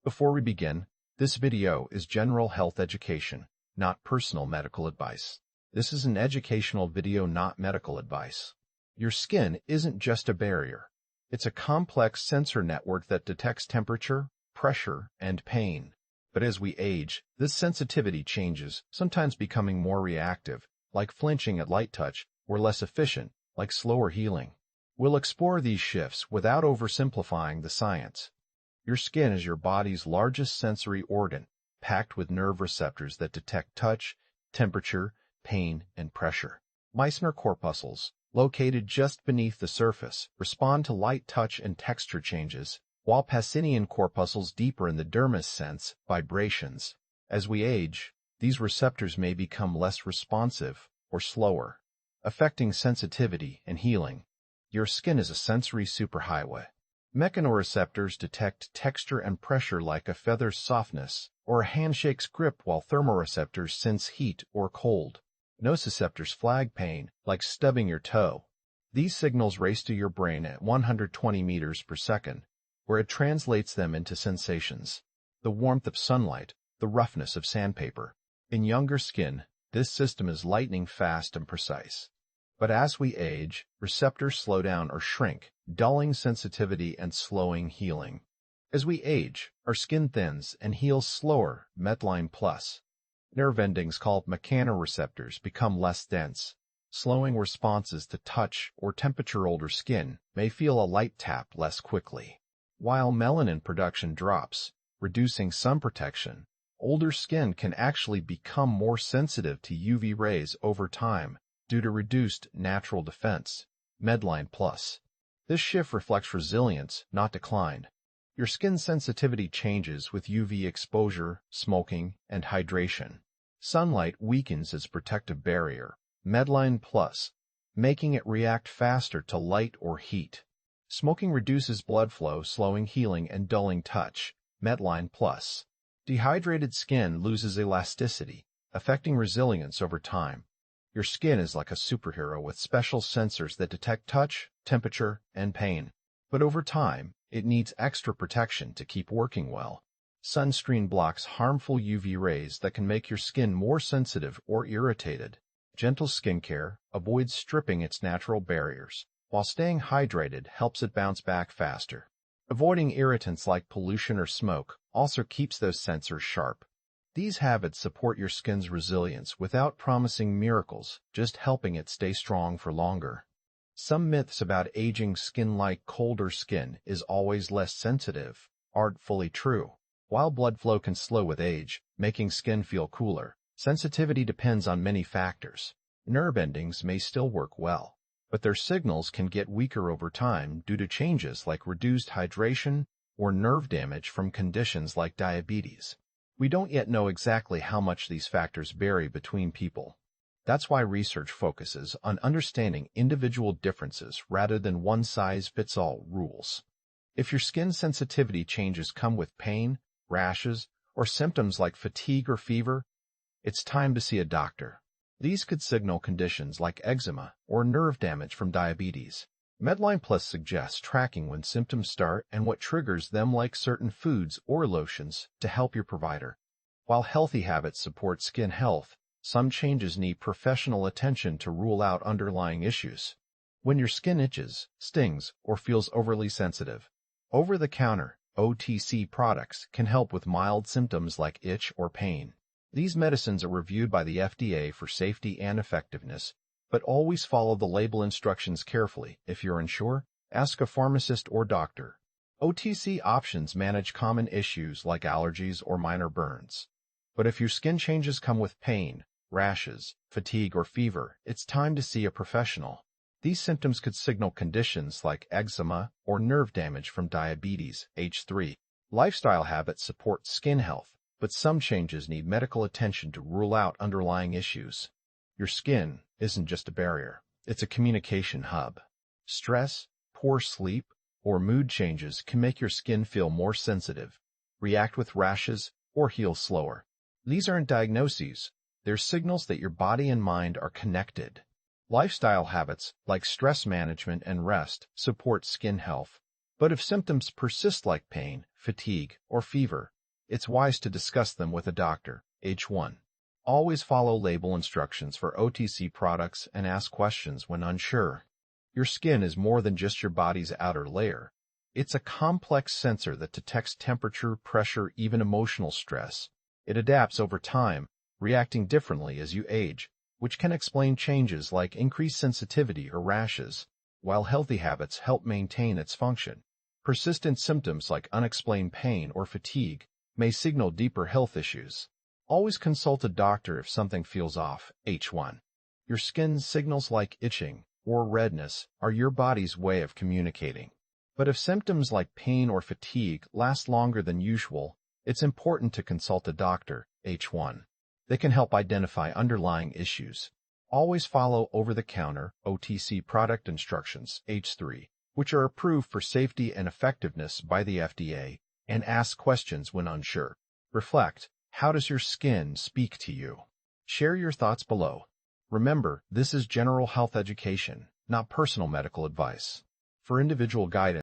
Before we begin, this video is general health education, not personal medical advice. This is an educational video, not medical advice. Your skin isn't just a barrier. It's a complex sensor network that detects temperature, pressure, and pain. But as we age, this sensitivity changes, sometimes becoming more reactive, like flinching at light touch, or less efficient, like slower healing. We'll explore these shifts without oversimplifying the science. Your skin is your body's largest sensory organ, packed with nerve receptors that detect touch, temperature, pain, and pressure. Meissner corpuscles, located just beneath the surface, respond to light touch and texture changes, while Pacinian corpuscles deeper in the dermis sense vibrations. As we age, these receptors may become less responsive or slower, affecting sensitivity and healing. Your skin is a sensory superhighway. Mechanoreceptors detect texture and pressure like a feather's softness or a handshake's grip, while thermoreceptors sense heat or cold. Nociceptors flag pain, like stubbing your toe. These signals race to your brain at 120 meters per second, where it translates them into sensations. The warmth of sunlight, the roughness of sandpaper. In younger skin, this system is lightning fast and precise. But as we age, receptors slow down or shrink, dulling sensitivity and slowing healing. As we age, our skin thins and heals slower. MedlinePlus. Nerve endings called Mechanoreceptors become less dense, slowing responses to touch or temperature. Older skin may feel a light tap less quickly. While melanin production drops, reducing sun protection, older skin can actually become more sensitive to UV rays over time due to reduced natural defense. MedlinePlus. This shift reflects resilience, not decline. Your skin sensitivity changes with UV exposure, smoking, and hydration. Sunlight weakens its protective barrier, MedlinePlus, making it react faster to light or heat. Smoking reduces blood flow, slowing healing and dulling touch, MedlinePlus. Dehydrated skin loses elasticity, affecting resilience over time. Your skin is like a superhero with special sensors that detect touch, temperature, and pain. But over time, it needs extra protection to keep working well. Sunscreen blocks harmful UV rays that can make your skin more sensitive or irritated. Gentle skincare avoids stripping its natural barriers, while staying hydrated helps it bounce back faster. Avoiding irritants like pollution or smoke also keeps those sensors sharp. These habits support your skin's resilience without promising miracles, just helping it stay strong for longer. Some myths about aging skin, like colder skin is always less sensitive, aren't fully true. While blood flow can slow with age, making skin feel cooler, sensitivity depends on many factors. Nerve endings may still work well, but their signals can get weaker over time due to changes like reduced hydration or nerve damage from conditions like diabetes. We don't yet know exactly how much these factors vary between people. That's why research focuses on understanding individual differences rather than one-size-fits-all rules. If your skin sensitivity changes come with pain, rashes, or symptoms like fatigue or fever, it's time to see a doctor. These could signal conditions like eczema or nerve damage from diabetes. MedlinePlus suggests tracking when symptoms start and what triggers them, like certain foods or lotions, to help your provider. While healthy habits support skin health, some changes need professional attention to rule out underlying issues. When your skin itches, stings, or feels overly sensitive, over-the-counter OTC products can help with mild symptoms like itch or pain. These medicines are reviewed by the FDA for safety and effectiveness, but always follow the label instructions carefully. If you're unsure, ask a pharmacist or doctor. OTC options manage common issues like allergies or minor burns. But if your skin changes come with pain, rashes, fatigue, or fever, it's time to see a professional. These symptoms could signal conditions like eczema or nerve damage from diabetes. H3. Lifestyle habits support skin health, but some changes need medical attention to rule out underlying issues. Your skin isn't just a barrier, it's a communication hub. Stress, poor sleep, or mood changes can make your skin feel more sensitive, react with rashes, or heal slower. These aren't diagnoses, they're signals that your body and mind are connected. Lifestyle habits like stress management and rest support skin health, But if symptoms persist like pain, fatigue, or fever, it's wise to discuss them with a doctor. H1. Always follow label instructions for OTC products and ask questions when unsure. Your skin is more than just your body's outer layer. It's a complex sensor that detects temperature, pressure, even emotional stress. It adapts over time, reacting differently as you age, which can explain changes like increased sensitivity or rashes, while healthy habits help maintain its function. Persistent symptoms like unexplained pain or fatigue may signal deeper health issues. Always consult a doctor if something feels off. H1. Your skin's signals like itching or redness are your body's way of communicating. But if symptoms like pain or fatigue last longer than usual, it's important to consult a doctor. H1. They can help identify underlying issues. Always follow over-the-counter OTC product instructions. H3, which are approved for safety and effectiveness by the FDA, and ask questions when unsure. Reflect. How does your skin speak to you? Share your thoughts below. Remember, this is general health education, not personal medical advice. For individual guidance,